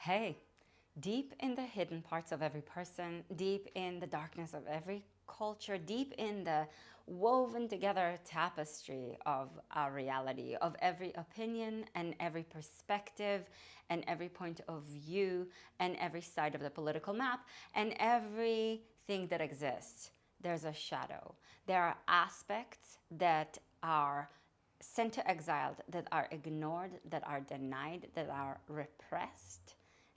Hey, deep in the hidden parts of every person, deep in the darkness of every culture, deep in the woven together tapestry of our reality, of every opinion and every perspective and every point of view and every side of the political map and everything that exists, there's a shadow. There are aspects that are sent to exile, that are ignored, that are denied, that are repressed,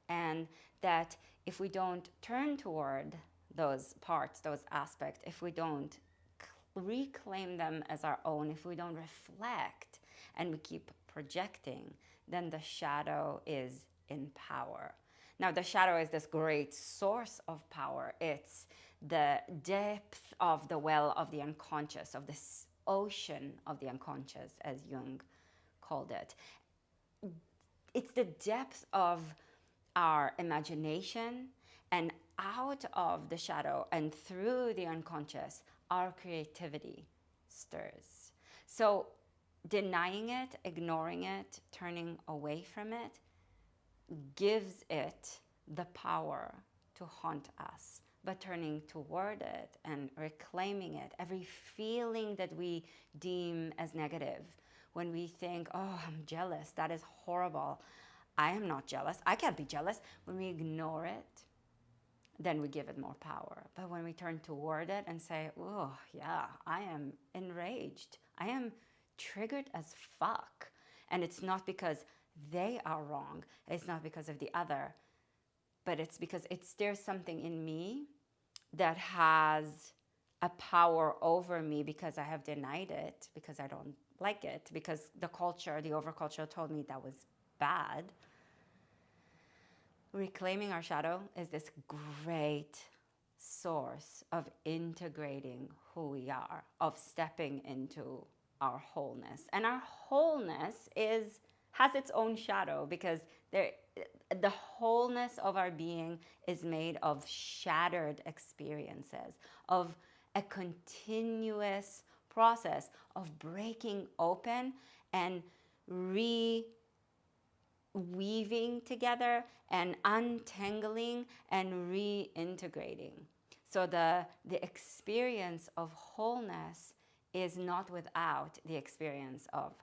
and that if we don't turn toward those parts, those aspects, if we don't reclaim them as our own, if we don't reflect and we keep projecting, then the shadow is in power. Now, the shadow is this great source of power. It's the depth of the well of the unconscious, of this ocean of the unconscious, as Jung called it. It's the depth of our imagination, and out of the shadow and through the unconscious, our creativity stirs. So denying it, ignoring it, turning away from it gives it the power to haunt us. But turning toward it and reclaiming it, every feeling that we deem as negative, when we think, oh, I'm jealous, that is horrible, I am not jealous, I can't be jealous, when we ignore it, then we give it more power. But when we turn toward it and say, oh, yeah, I am enraged, I am triggered as fuck, and it's not because they are wrong, it's not because of the other, but it's because there's something in me that has a power over me because I have denied it, because I don't like it, because the culture, the overculture told me that was bad. Reclaiming our shadow is this great source of integrating who we are, of stepping into our wholeness. And our wholeness has its own shadow, because the wholeness of our being is made of shattered experiences, of a continuous process of breaking open and weaving together and untangling and reintegrating. So the experience of wholeness is not without the experience of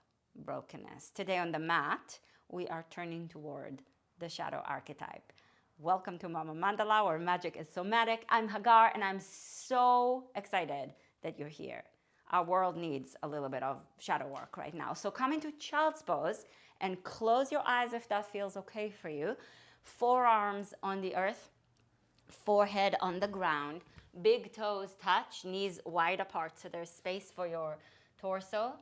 brokenness. Today on the mat, we are turning toward the Shadow Archetype. Welcome to Mama Mandala, where magic is somatic. I'm Hagar, and I'm so excited that you're here. Our world needs a little bit of shadow work right now. So come into child's pose and close your eyes if that feels okay for you. Forearms on the earth, forehead on the ground, big toes touch, knees wide apart so there's space for your torso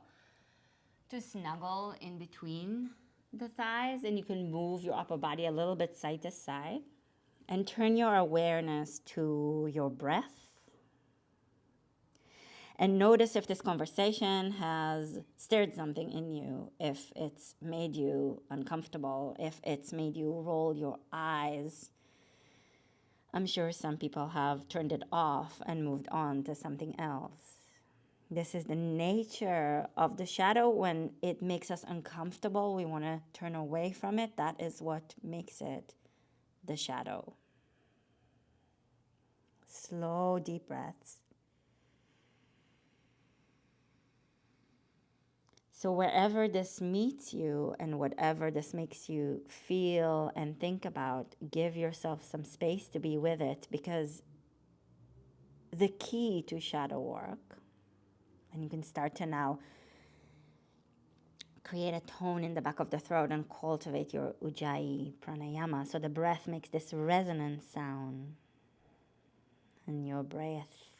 to snuggle in between the thighs, and you can move your upper body a little bit side to side and turn your awareness to your breath. And notice if this conversation has stirred something in you, if it's made you uncomfortable, if it's made you roll your eyes. I'm sure some people have turned it off and moved on to something else. This is the nature of the shadow. When it makes us uncomfortable, we want to turn away from it. That is what makes it the shadow. Slow, deep breaths. So wherever this meets you and whatever this makes you feel and think about, give yourself some space to be with it, because the key to shadow work, and you can start to now create a tone in the back of the throat and cultivate your Ujjayi pranayama. So the breath makes this resonant sound, and your breath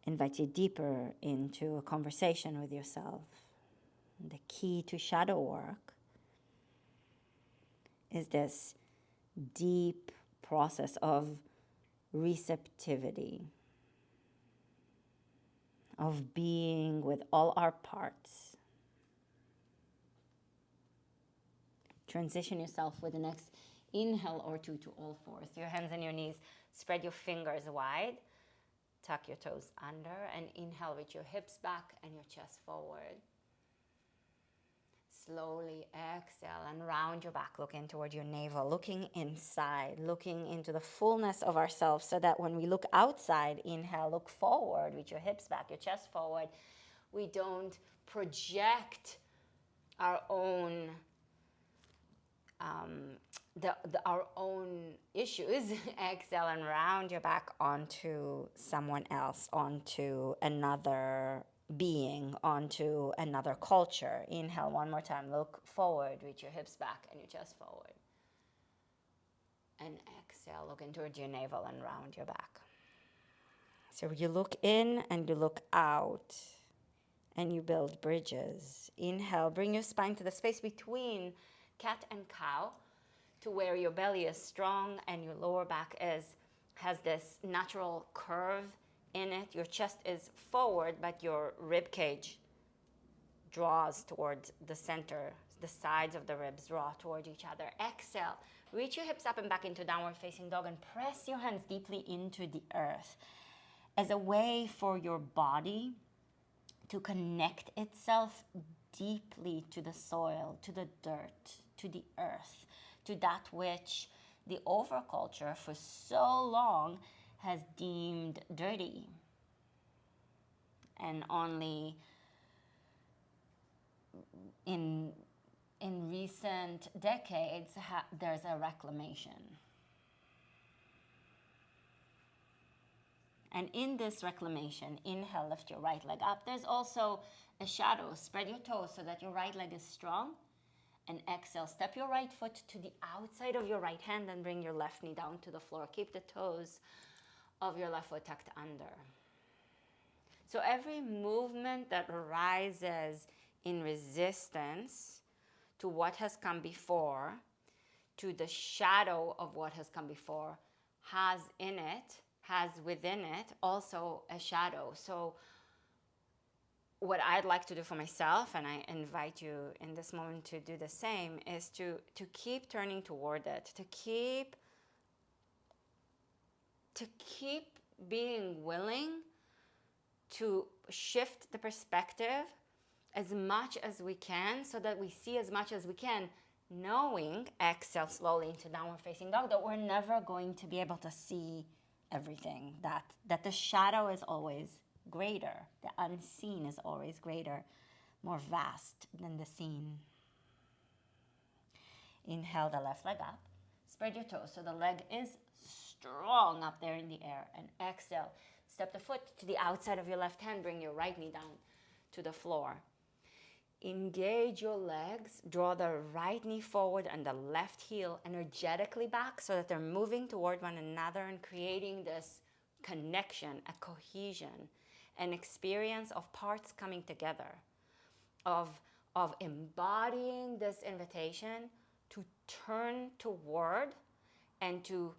invites you deeper into a conversation with yourself. The key to shadow work is this deep process of receptivity, of being with all our parts. Transition yourself with the next inhale or two to all fours. Your hands and your knees, spread your fingers wide, tuck your toes under, and inhale with your hips back and your chest forward. Slowly exhale and round your back, looking toward your navel, looking inside, looking into the fullness of ourselves, so that when we look outside, inhale, look forward with your hips back, your chest forward. We don't project our own our own issues. Exhale and round your back onto someone else, onto another being, onto another culture. Inhale one more time. Look forward with your hips back and your chest forward. And exhale, looking towards your navel and round your back. So you look in and you look out and you build bridges. Inhale, bring your spine to the space between cat and cow, to where your belly is strong and your lower back has this natural curve in it. Your chest is forward, but your rib cage draws towards the center. The sides of the ribs draw toward each other. Exhale, reach your hips up and back into downward facing dog and press your hands deeply into the earth as a way for your body to connect itself deeply to the soil, to the dirt, to the earth, to that which the overculture for so long has deemed dirty. And only in recent decades there's a reclamation. And in this reclamation, inhale, lift your right leg up. There's also a shadow. Spread your toes so that your right leg is strong. And exhale, step your right foot to the outside of your right hand and bring your left knee down to the floor. Keep the toes of your left foot tucked under. So every movement that arises in resistance to what has come before, to the shadow of what has come before, has within it also a shadow. So what I'd like to do for myself, and I invite you in this moment to do the same, is to keep turning toward it, to keep being willing to shift the perspective as much as we can, so that we see as much as we can, knowing, exhale slowly into downward facing dog, that we're never going to be able to see everything, that the shadow is always greater, the unseen is always greater, more vast than the seen. Inhale the left leg up, spread your toes so the leg is strong up there in the air, and exhale, step the foot to the outside of your left hand, bring your right knee down to the floor. Engage your legs, draw the right knee forward and the left heel energetically back so that they're moving toward one another and creating this connection, a cohesion, an experience of parts coming together, of embodying this invitation to turn toward and to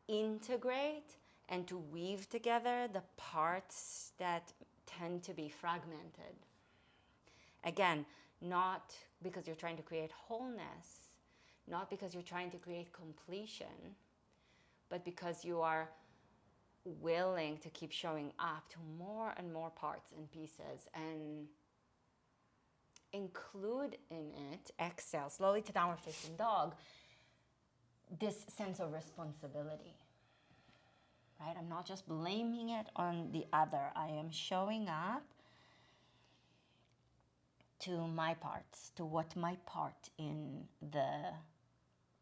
integrate and to weave together the parts that tend to be fragmented. Again, not because you're trying to create wholeness, not because you're trying to create completion, but because you are willing to keep showing up to more and more parts and pieces, and include in it, exhale slowly to downward facing dog, this sense of responsibility. Right? I'm not just blaming it on the other. I am showing up to my parts, to what my part in the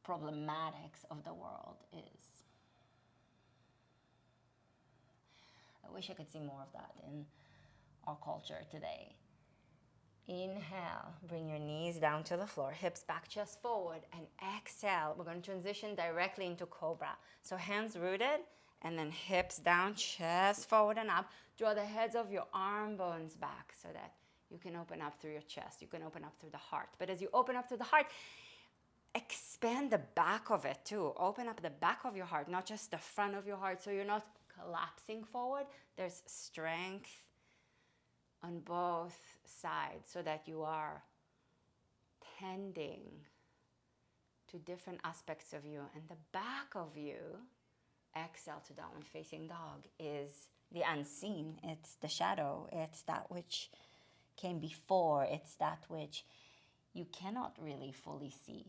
problematics of the world is. I wish I could see more of that in our culture today. Inhale, bring your knees down to the floor, hips back, chest forward, and exhale. We're going to transition directly into cobra. So hands rooted, and then hips down, chest forward and up. Draw the heads of your arm bones back so that you can open up through your chest. You can open up through the heart. But as you open up through the heart, expand the back of it too. Open up the back of your heart, not just the front of your heart, so you're not collapsing forward. There's strength on both sides so that you are tending to different aspects of you. And the back of you, exhale to downward facing dog, is the unseen. It's the shadow. It's that which came before. It's that which you cannot really fully see.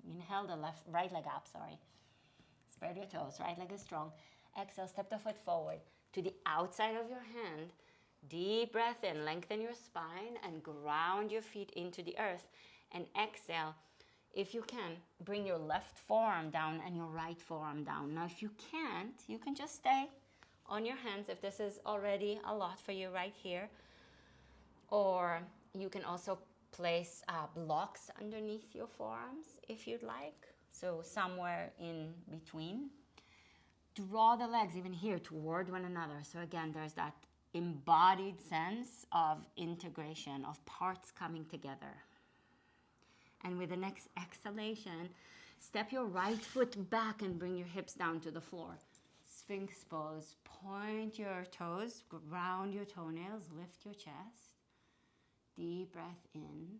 Inhale the right leg up, sorry. Spread your toes, right leg is strong. Exhale, step the foot forward to the outside of your hand. Deep breath in, lengthen your spine and ground your feet into the earth. And exhale, if you can, bring your left forearm down and your right forearm down. Now, if you can't, you can just stay on your hands if this is already a lot for you right here. Or you can also place blocks underneath your forearms if you'd like. So somewhere in between. Draw the legs even here toward one another. So again, there's that embodied sense of integration, of parts coming together. And with the next exhalation, step your right foot back and bring your hips down to the floor. Sphinx pose. Point your toes, ground your toenails, lift your chest. Deep breath in.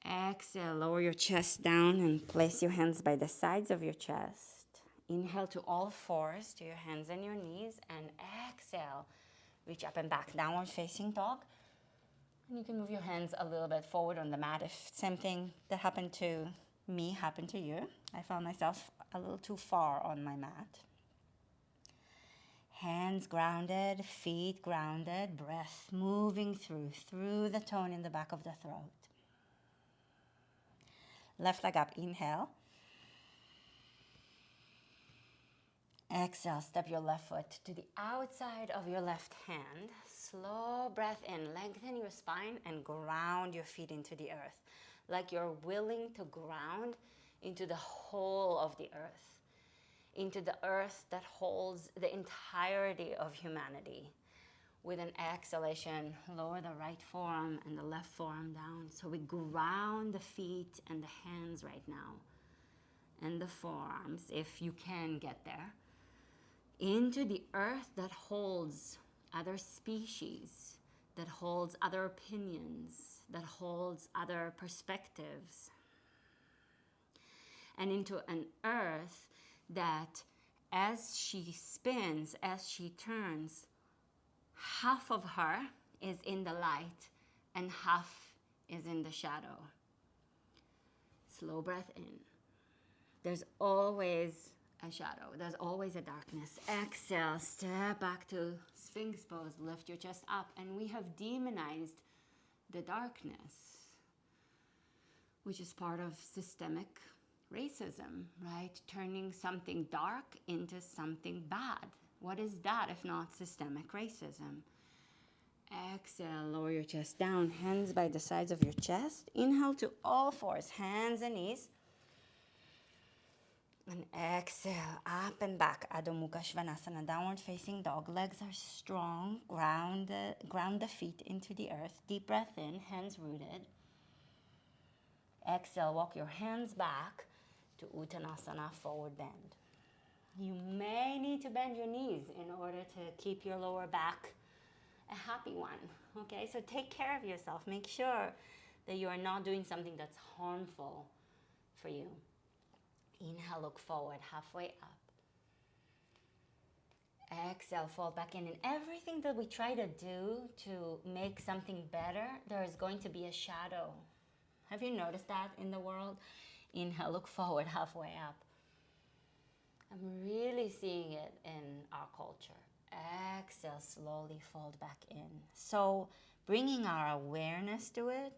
Exhale, lower your chest down and place your hands by the sides of your chest. Inhale to all fours, to your hands and your knees, and exhale, reach up and back, downward facing dog. And you can move your hands a little bit forward on the mat if something that happened to me happened to you. I found myself a little too far on my mat. Hands grounded, feet grounded, breath moving through the tone in the back of the throat. Left leg up, inhale. Exhale, step your left foot to the outside of your left hand. Slow breath in, lengthen your spine and ground your feet into the earth. Like you're willing to ground into the whole of the earth. Into the earth that holds the entirety of humanity. With an exhalation, lower the right forearm and the left forearm down. So we ground the feet and the hands right now. And the forearms, if you can get there. Into the earth that holds other species, that holds other opinions, that holds other perspectives. And into an earth that as she spins, as she turns, half of her is in the light and half is in the shadow. Slow breath in. There's always a shadow. There's always a darkness. Exhale, step back to Sphinx pose. Lift your chest up. And we have demonized the darkness, which is part of systemic racism, right? Turning something dark into something bad. What is that if not systemic racism? Exhale, lower your chest down, hands by the sides of your chest. Inhale to all fours, hands and knees. And exhale, up and back, Adho Mukha Svanasana, downward facing dog. Legs are strong, ground the feet into the earth. Deep breath in, hands rooted. Exhale, walk your hands back to Uttanasana, forward bend. You may need to bend your knees in order to keep your lower back a happy one, okay? So take care of yourself. Make sure that you are not doing something that's harmful for you. Inhale, look forward, halfway up. Exhale, fold back in. And everything that we try to do to make something better, there is going to be a shadow. Have you noticed that in the world? Inhale, look forward, halfway up. I'm really seeing it in our culture. Exhale, slowly fold back in. So bringing our awareness to it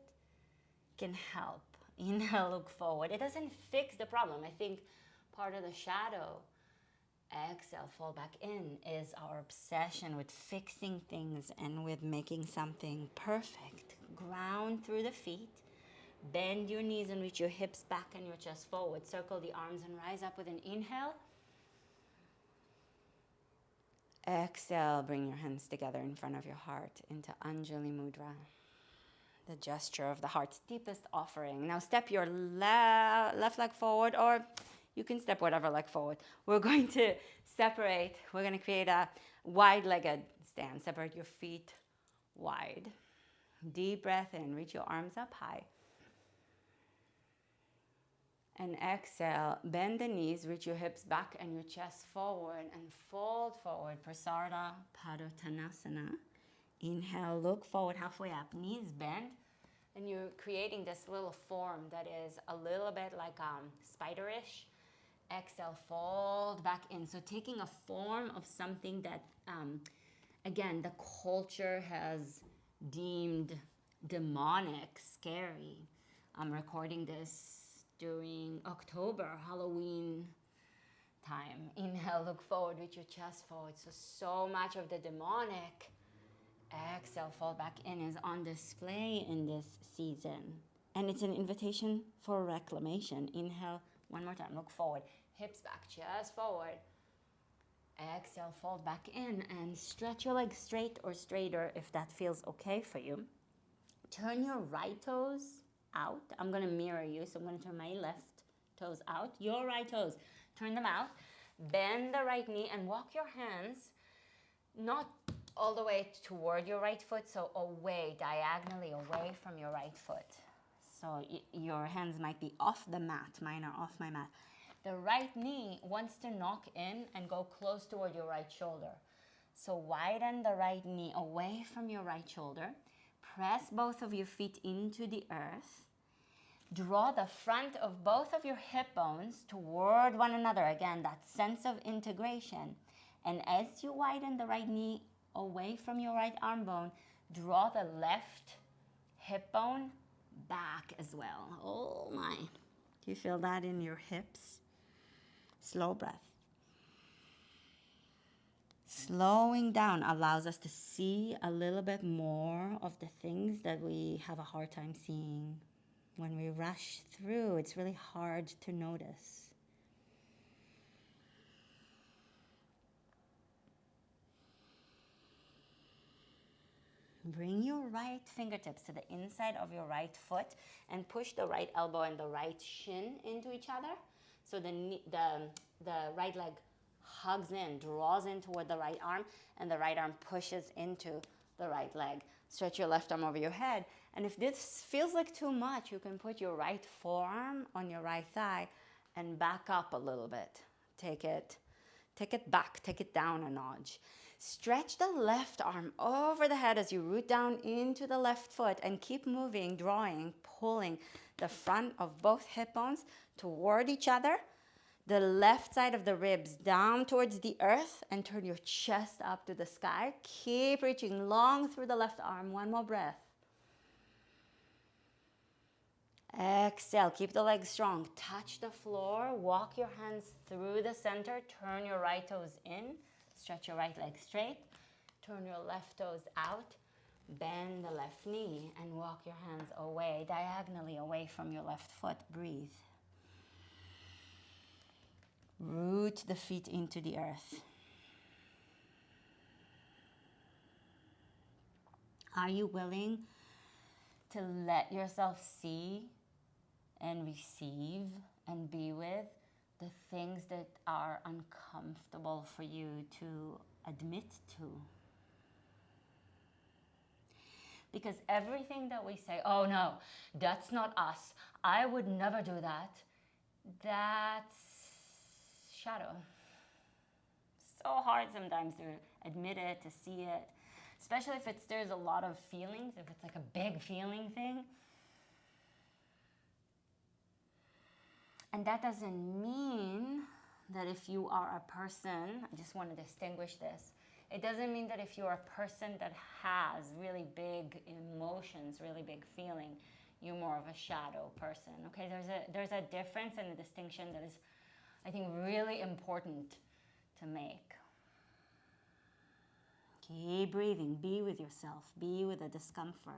can help. Inhale, look forward. It doesn't fix the problem. I think part of the shadow, exhale, fold back in, is our obsession with fixing things and with making something perfect. Ground through the feet. Bend your knees and reach your hips back and your chest forward. Circle the arms and rise up with an inhale. Exhale, bring your hands together in front of your heart into Anjali Mudra, the gesture of the heart's deepest offering. Now step your left leg forward, or you can step whatever leg forward. We're going to separate. We're going to create a wide-legged stand. Separate your feet wide. Deep breath in. Reach your arms up high. And exhale, bend the knees, reach your hips back and your chest forward and fold forward, Prasarada Padottanasana. Inhale, look forward, halfway up, knees bend. And you're creating this little form that is a little bit like spiderish. Exhale, fold back in. So taking a form of something that, again, the culture has deemed demonic, scary. I'm recording this during October, Halloween time. Inhale, look forward with your chest forward. So much of the demonic, exhale, fold back in, is on display in this season. And it's an invitation for reclamation. Inhale, one more time, look forward. Hips back, chest forward. Exhale, fold back in and stretch your legs straight or straighter if that feels okay for you. Turn your right toes out. I'm going to mirror you, so I'm going to turn my left toes out. Your right toes, turn them out. Bend the right knee and walk your hands not all the way toward your right foot, so away, diagonally away from your right foot. So your hands might be off the mat. Mine are off my mat. The right knee wants to knock in and go close toward your right shoulder. So widen the right knee away from your right shoulder. Press both of your feet into the earth. Draw the front of both of your hip bones toward one another. Again, that sense of integration. And as you widen the right knee away from your right arm bone, draw the left hip bone back as well. Oh my. Do you feel that in your hips? Slow breath. Slowing down allows us to see a little bit more of the things that we have a hard time seeing. When we rush through, it's really hard to notice. Bring your right fingertips to the inside of your right foot and push the right elbow and the right shin into each other. So the right leg hugs in, draws in toward the right arm, and the right arm pushes into the right leg. Stretch your left arm over your head. And if this feels like too much, you can put your right forearm on your right thigh and back up a little bit. Take it back, take it down a notch. Stretch the left arm over the head as you root down into the left foot and keep moving, drawing, pulling the front of both hip bones toward each other. The left side of the ribs down towards the earth and turn your chest up to the sky. Keep reaching long through the left arm. One more breath. Exhale, keep the legs strong. Touch the floor, walk your hands through the center, turn your right toes in, stretch your right leg straight, turn your left toes out, bend the left knee, and walk your hands away, diagonally away from your left foot. Breathe. Root the feet into the earth. Are you willing to let yourself see and receive and be with the things that are uncomfortable for you to admit to? Because everything that we say, oh no, that's not us, I would never do that, that's shadow. So hard sometimes to admit it, to see it, especially if there's a lot of feelings, if it's like a big feeling thing. And that doesn't mean that if you are a person, I just want to distinguish this. It doesn't mean that if you're a person that has really big emotions, really big feeling, you're more of a shadow person. Okay, there's a difference and a distinction that is, I think, really important to make. Keep breathing. Be with yourself. Be with the discomfort.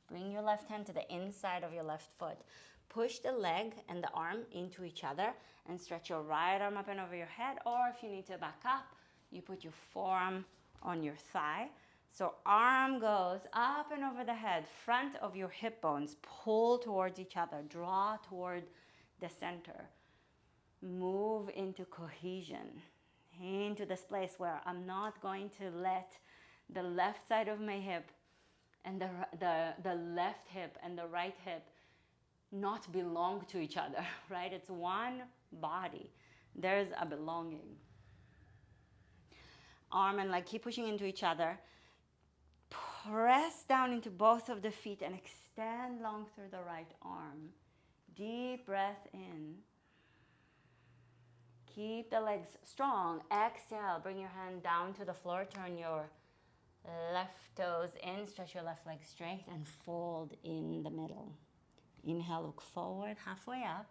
Bring your left hand to the inside of your left foot. Push the leg and the arm into each other and stretch your right arm up and over your head. Or if you need to back up, you put your forearm on your thigh. So arm goes up and over the head. Front of your hip bones pull towards each other. Draw toward the center. Move into cohesion. Into this place where I'm not going to let the left side of my hip and the left hip and the right hip not belong to each other, right? It's one body. There's a belonging. Arm and leg keep pushing into each other. Press down into both of the feet and extend long through the right arm. Deep breath in. Keep the legs strong. Exhale, bring your hand down to the floor. Turn your left toes in, stretch your left leg straight and fold in the middle. Inhale, look forward, halfway up.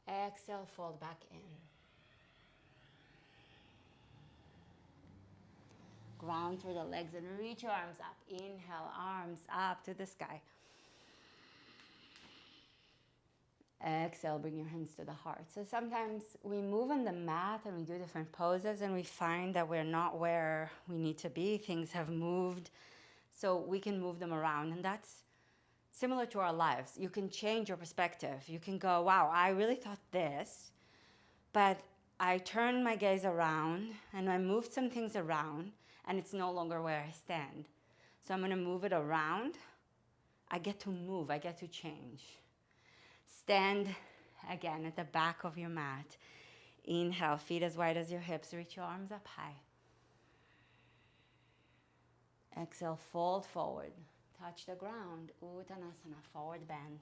Exhale, fold back in. Ground through the legs and reach your arms up. Inhale, arms up to the sky. Exhale, bring your hands to the heart. So sometimes we move on the mat and we do different poses and we find that we're not where we need to be. Things have moved, so we can move them around. And that's similar to our lives. You can change your perspective. You can go, wow, I really thought this, but I turned my gaze around and I moved some things around and it's no longer where I stand. So I'm going to move it around. I get to move. I get to change. Stand again at the back of your mat. Inhale, feet as wide as your hips. Reach your arms up high. Exhale, fold forward. Touch the ground. Uttanasana, forward bend.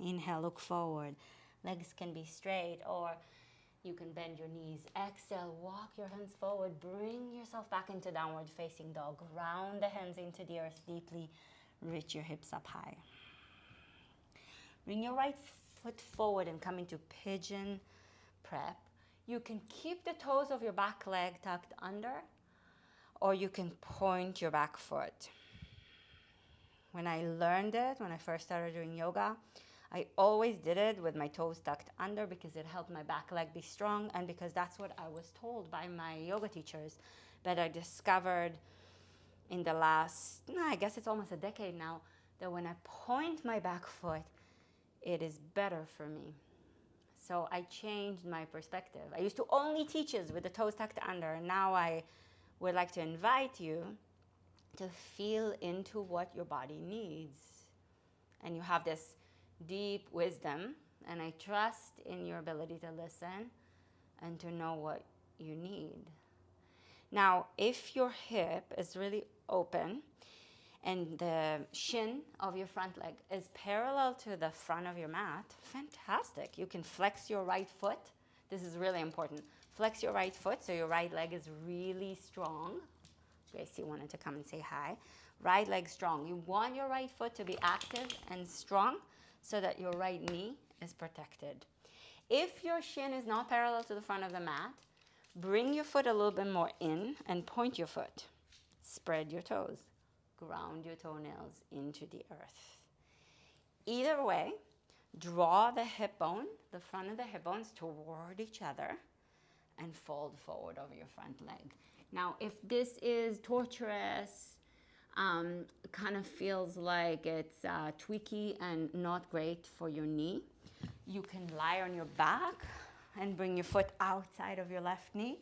Inhale, look forward. Legs can be straight or you can bend your knees. Exhale, walk your hands forward. Bring yourself back into downward facing dog. Ground the hands into the earth deeply. Reach your hips up high. Bring your right foot forward and come into pigeon prep. You can keep the toes of your back leg tucked under, or you can point your back foot. When I learned it, when I first started doing yoga, I always did it with my toes tucked under because it helped my back leg be strong and because that's what I was told by my yoga teachers. But I discovered in the last, I guess it's almost a decade now, that when I point my back foot, it is better for me. So I changed my perspective. I used to only teach it with the toes tucked under, and now I would like to invite you to feel into what your body needs. And you have this deep wisdom, and I trust in your ability to listen and to know what you need. Now, if your hip is really open, and the shin of your front leg is parallel to the front of your mat, fantastic. You can flex your right foot. This is really important. Flex your right foot so your right leg is really strong. Gracie wanted to come and say hi. Right leg strong. You want your right foot to be active and strong so that your right knee is protected. If your shin is not parallel to the front of the mat, bring your foot a little bit more in and point your foot. Spread your toes. Ground your toenails into the earth. Either way, draw the hip bone, the front of the hip bones toward each other and fold forward over your front leg. Now, if this is torturous, kind of feels like it's tweaky and not great for your knee, you can lie on your back and bring your foot outside of your left knee.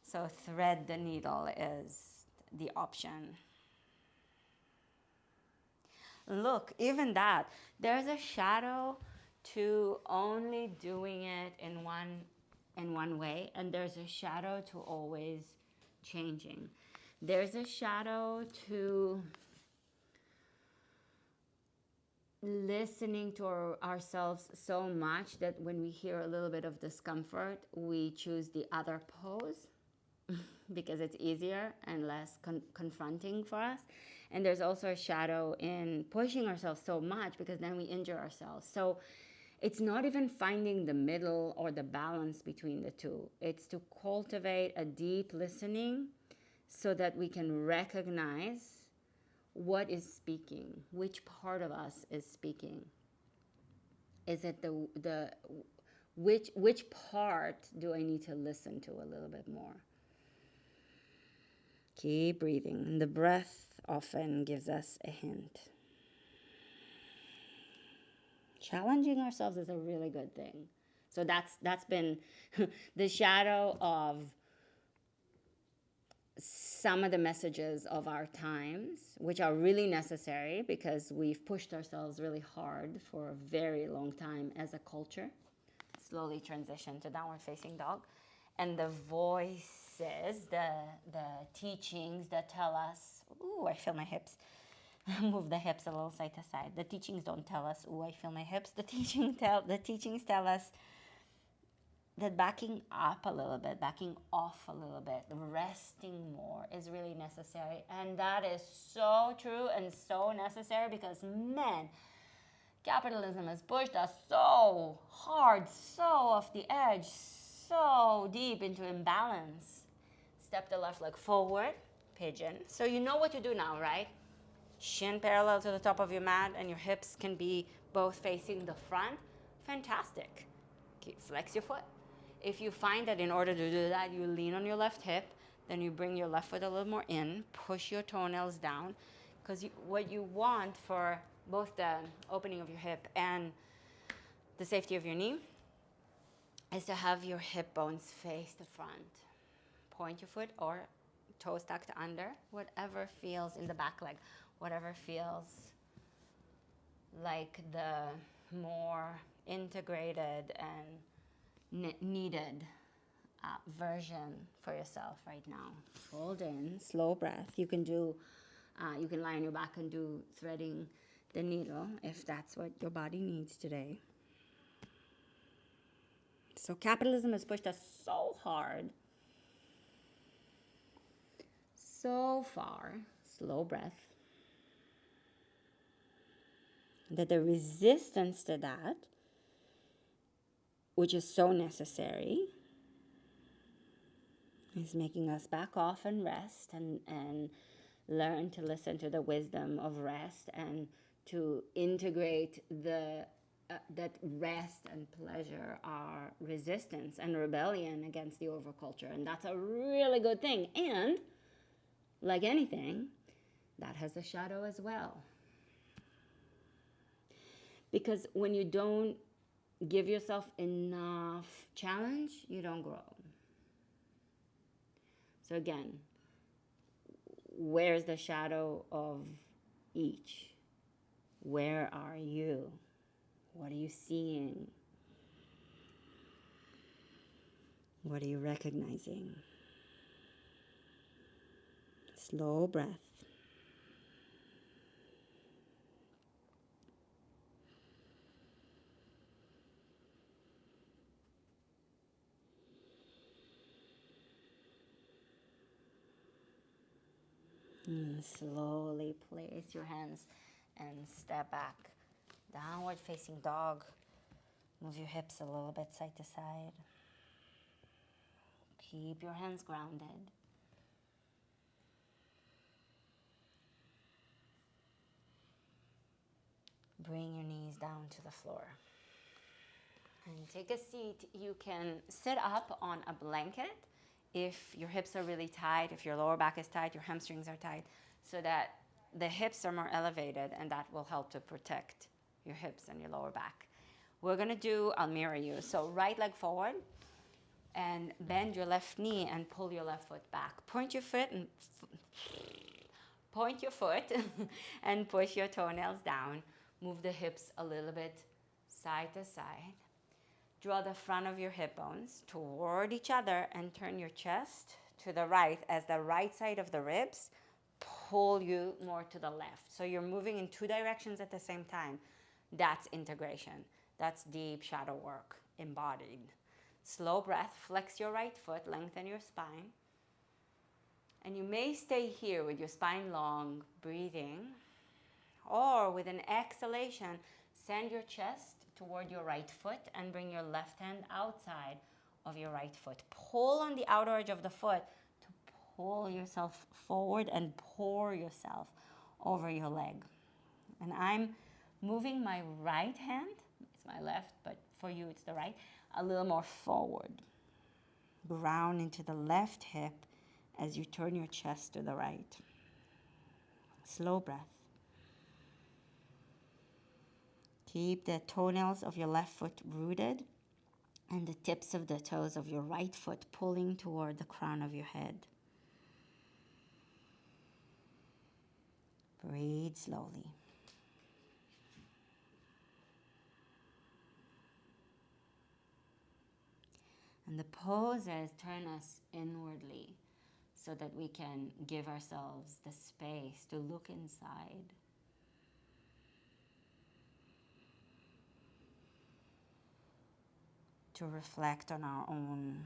So thread the needle is the option. Look, even that, there's a shadow to only doing it in one way, and there's a shadow to always changing. There's a shadow to listening to ourselves so much that when we hear a little bit of discomfort, we choose the other pose because it's easier and less confronting for us. And there's also a shadow in pushing ourselves so much because then we injure ourselves. So it's not even finding the middle or the balance between the two. It's to cultivate a deep listening so that we can recognize what is speaking, which part of us is speaking. Is it which part do I need to listen to a little bit more? Keep breathing. And the breath often gives us a hint. Challenging ourselves is a really good thing. So that's been the shadow of some of the messages of our times, which are really necessary because we've pushed ourselves really hard for a very long time as a culture. Slowly transition to downward facing dog. And the voice practices, the teachings that tell us, ooh, I feel my hips. Move the hips a little side to side. The teachings don't tell us, ooh, I feel my hips. The teachings tell us that backing up a little bit, backing off a little bit, resting more is really necessary. And that is so true and so necessary because, man, capitalism has pushed us so hard, so off the edge, so deep into imbalance. Step the left leg forward, pigeon. So you know what to do now, right? Shin parallel to the top of your mat and your hips can be both facing the front. Fantastic. Flex your foot. If you find that in order to do that, you lean on your left hip, then you bring your left foot a little more in, push your toenails down, because what you want for both the opening of your hip and the safety of your knee is to have your hip bones face the front. Point your foot or toes tucked under, whatever feels in the back leg, whatever feels like the more integrated and needed version for yourself right now. Fold in, slow breath. You can lie on your back and do threading the needle if that's what your body needs today. So capitalism has pushed us so hard, so far, slow breath, that the resistance to that, which is so necessary, is making us back off and rest and learn to listen to the wisdom of rest and to integrate that rest and pleasure are resistance and rebellion against the overculture. And that's a really good thing. And like anything, that has a shadow as well. Because when you don't give yourself enough challenge, you don't grow. So again, where's the shadow of each? Where are you? What are you seeing? What are you recognizing? Slow breath. And slowly place your hands and step back. Downward facing dog. Move your hips a little bit side to side. Keep your hands grounded. Bring your knees down to the floor. And take a seat. You can sit up on a blanket if your hips are really tight, if your lower back is tight, your hamstrings are tight, so that the hips are more elevated, and that will help to protect your hips and your lower back. We're gonna do, I'll mirror you. So right leg forward and bend your left knee and pull your left foot back. Point your foot and push your toenails down. Move the hips a little bit side to side. Draw the front of your hip bones toward each other and turn your chest to the right as the right side of the ribs pull you more to the left. So you're moving in two directions at the same time. That's integration. That's deep shadow work, embodied. Slow breath, flex your right foot, lengthen your spine. And you may stay here with your spine long, breathing, or with an exhalation, send your chest toward your right foot and bring your left hand outside of your right foot. Pull on the outer edge of the foot to pull yourself forward and pour yourself over your leg. And I'm moving my right hand, it's my left, but for you it's the right, a little more forward. Ground into the left hip as you turn your chest to the right. Slow breath. Keep the toenails of your left foot rooted and the tips of the toes of your right foot pulling toward the crown of your head. Breathe slowly. And the poses turn us inwardly so that we can give ourselves the space to look inside. To reflect on our own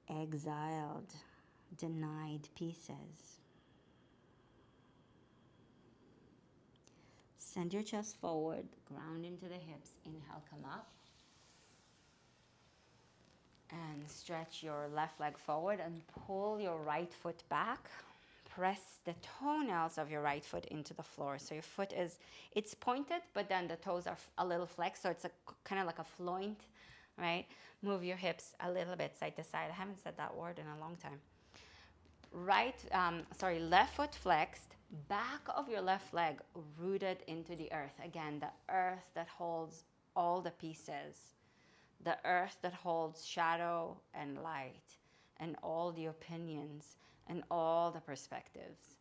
exiled, denied pieces. Send your chest forward, ground into the hips. Inhale, come up. And stretch your left leg forward and pull your right foot back. Press the toenails of your right foot into the floor. So your foot is, it's pointed, but then the toes are a little flexed. So it's a kind of like a floint, right? Move your hips a little bit side to side. I haven't said that word in a long time. Left foot flexed, back of your left leg rooted into the earth. Again, the earth that holds all the pieces. The earth that holds shadow and light and all the opinions and all the perspectives.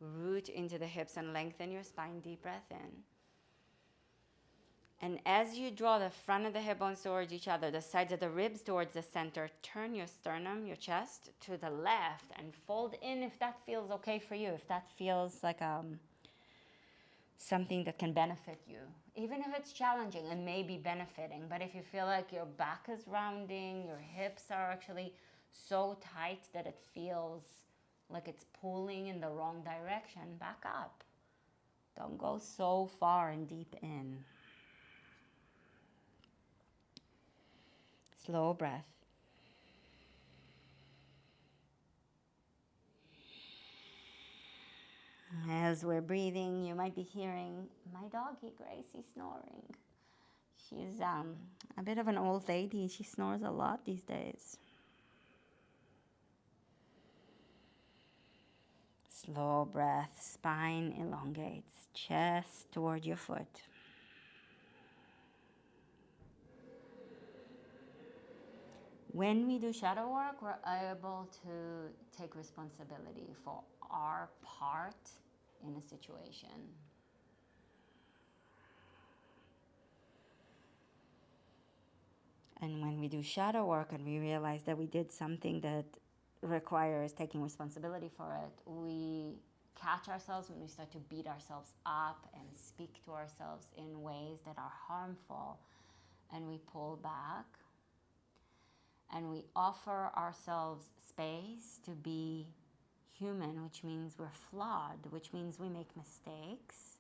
Root into the hips and lengthen your spine. Deep breath in. And as you draw the front of the hip bones towards each other, the sides of the ribs towards the center, turn your sternum, your chest, to the left and fold in if that feels okay for you, if that feels like something that can benefit you. Even if it's challenging and maybe benefiting, but if you feel like your back is rounding, your hips are actually so tight that it feels like it's pulling in the wrong direction, back up. Don't go so far and deep in. Slow breath. As we're breathing, you might be hearing my doggy Gracie snoring. She's a bit of an old lady. She snores a lot these days. Slow breath, spine elongates, chest toward your foot. When we do shadow work, we're able to take responsibility for our part in a situation. And when we do shadow work and we realize that we did something that requires taking responsibility for it, we catch ourselves when we start to beat ourselves up and speak to ourselves in ways that are harmful, and we pull back and we offer ourselves space to be human, which means we're flawed, which means we make mistakes.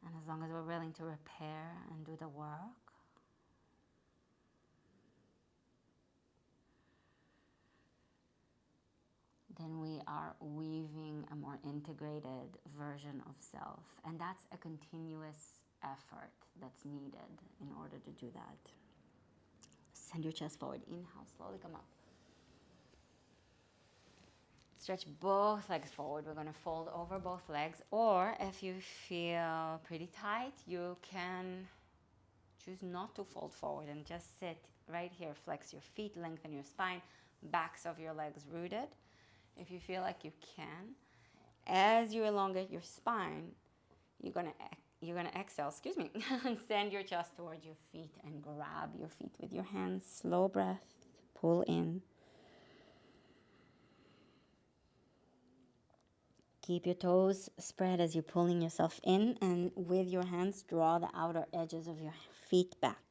And as long as we're willing to repair and do the work, then we are weaving a more integrated version of self. And that's a continuous effort that's needed in order to do that. Send your chest forward. Inhale, slowly come up. Stretch both legs forward. We're going to fold over both legs. Or if you feel pretty tight, you can choose not to fold forward and just sit right here. Flex your feet, lengthen your spine, backs of your legs rooted. If you feel like you can, as you elongate your spine, you're gonna exhale, and send your chest towards your feet and grab your feet with your hands. Slow breath, pull in. Keep your toes spread as you're pulling yourself in, and with your hands, draw the outer edges of your feet back.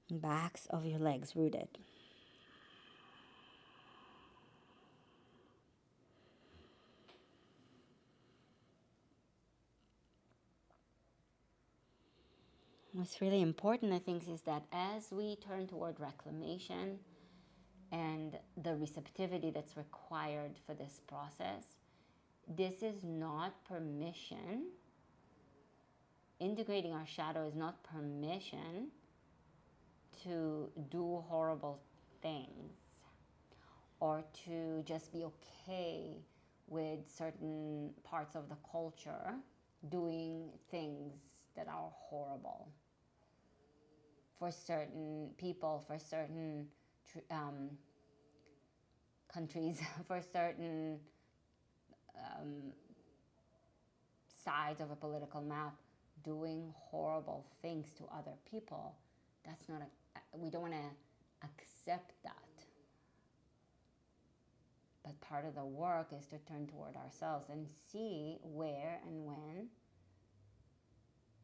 Backs of your legs rooted. What's really important, I think, is that as we turn toward reclamation and the receptivity that's required for this process, this is not permission. Integrating our shadow is not permission to do horrible things or to just be okay with certain parts of the culture doing things that are horrible for certain people, for certain countries, for certain sides of a political map. doing horrible things to other people, that's not we don't want to accept that. But part of the work is to turn toward ourselves and see where and when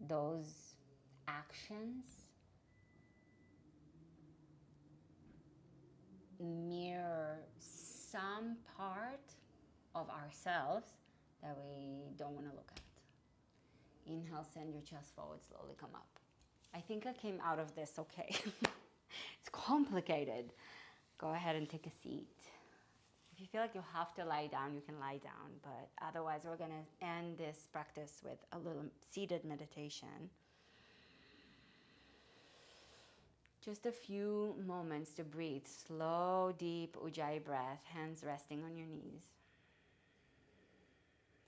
those actions mirror some part of ourselves that we don't want to look at. Inhale, send your chest forward, slowly come up. I think I came out of this okay. It's complicated. Go ahead and take a seat. If you feel like you have to lie down, you can lie down, but otherwise we're going to end this practice with a little seated meditation. Just a few moments to breathe. Slow, deep Ujjayi breath, hands resting on your knees.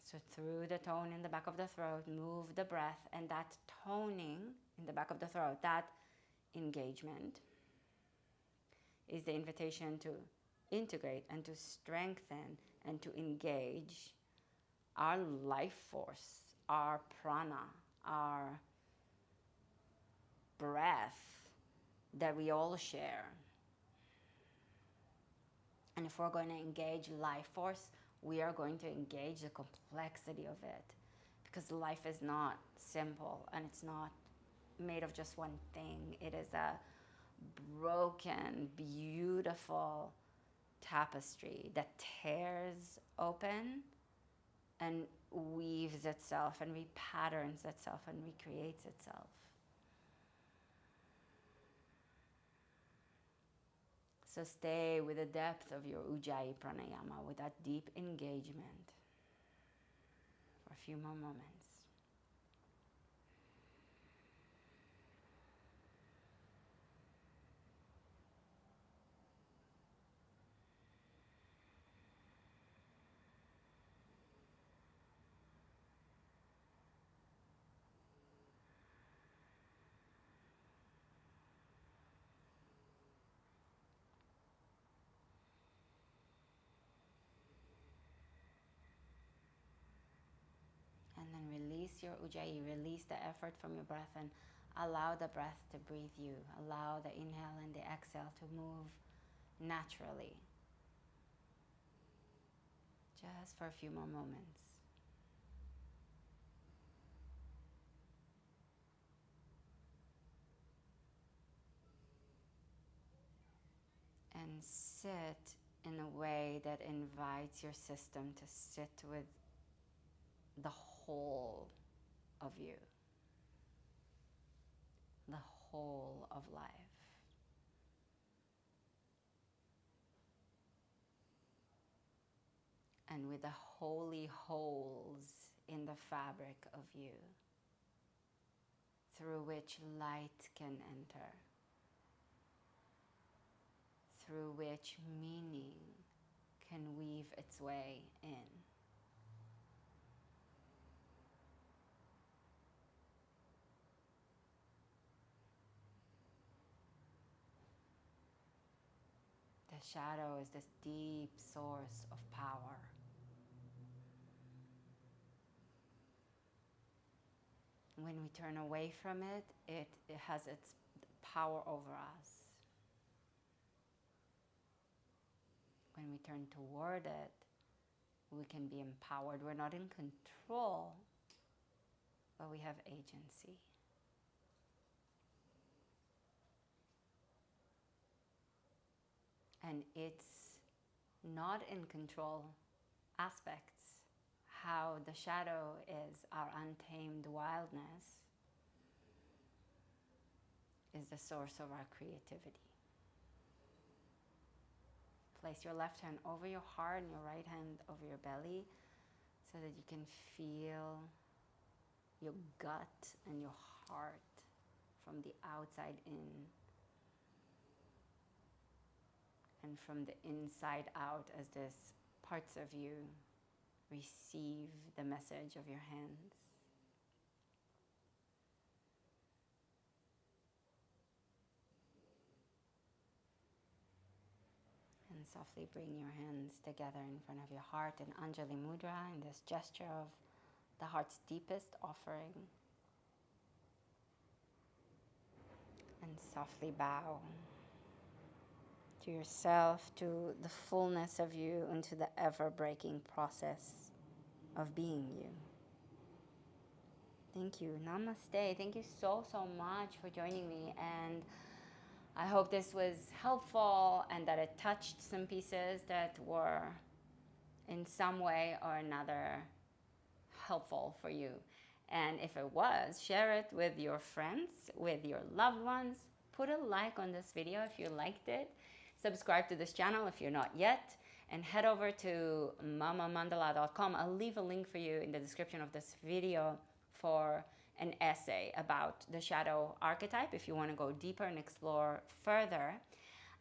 So through the tone in the back of the throat, move the breath, and that toning in the back of the throat, that engagement is the invitation to integrate and to strengthen and to engage our life force, our prana, our breath that we all share. And if we're going to engage life force, we are going to engage the complexity of it, because life is not simple and it's not made of just one thing. It is a broken, beautiful tapestry that tears open and weaves itself and repatterns itself and recreates itself. So stay with the depth of your Ujjayi pranayama, with that deep engagement for a few more moments. And then release your Ujjayi, release the effort from your breath, and allow the breath to breathe you. Allow the inhale and the exhale to move naturally. Just for a few more moments. And sit in a way that invites your system to sit with the whole of you, the whole of life. And with the holy holes in the fabric of you, through which light can enter, through which meaning can weave its way in. The shadow is this deep source of power. When we turn away from it, it has its power over us. When we turn toward it, we can be empowered. We're not in control, but we have agency. And it's not in control aspects. How the shadow is our untamed wildness is the source of our creativity. Place your left hand over your heart and your right hand over your belly so that you can feel your gut and your heart from the outside in and from the inside out, as these parts of you receive the message of your hands. And softly bring your hands together in front of your heart in Anjali Mudra, in this gesture of the heart's deepest offering. And softly bow to yourself, to the fullness of you, and to the ever-breaking process of being you. Thank you. Namaste. Thank you so, so much for joining me. And I hope this was helpful and that it touched some pieces that were in some way or another helpful for you. And if it was, share it with your friends, with your loved ones. Put a like on this video if you liked it. Subscribe to this channel if you're not yet. And head over to mamamandala.com. I'll leave a link for you in the description of this video for an essay about the shadow archetype if you want to go deeper and explore further.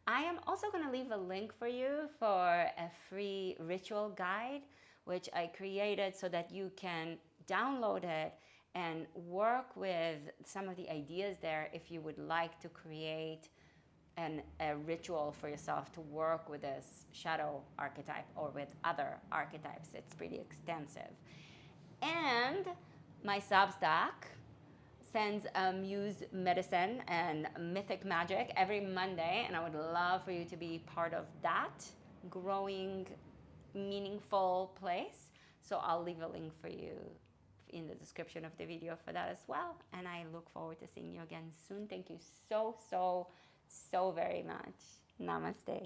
I am also going to leave a link for you for a free ritual guide, which I created so that you can download it and work with some of the ideas there if you would like to create a ritual for yourself to work with this shadow archetype or with other archetypes. It's pretty extensive. And my Substack sends Muse Medicine and Mythic Magic every Monday, and I would love for you to be part of that growing, meaningful place. So I'll leave a link for you in the description of the video for that as well. And I look forward to seeing you again soon. Thank you so, so, so very much. Namaste.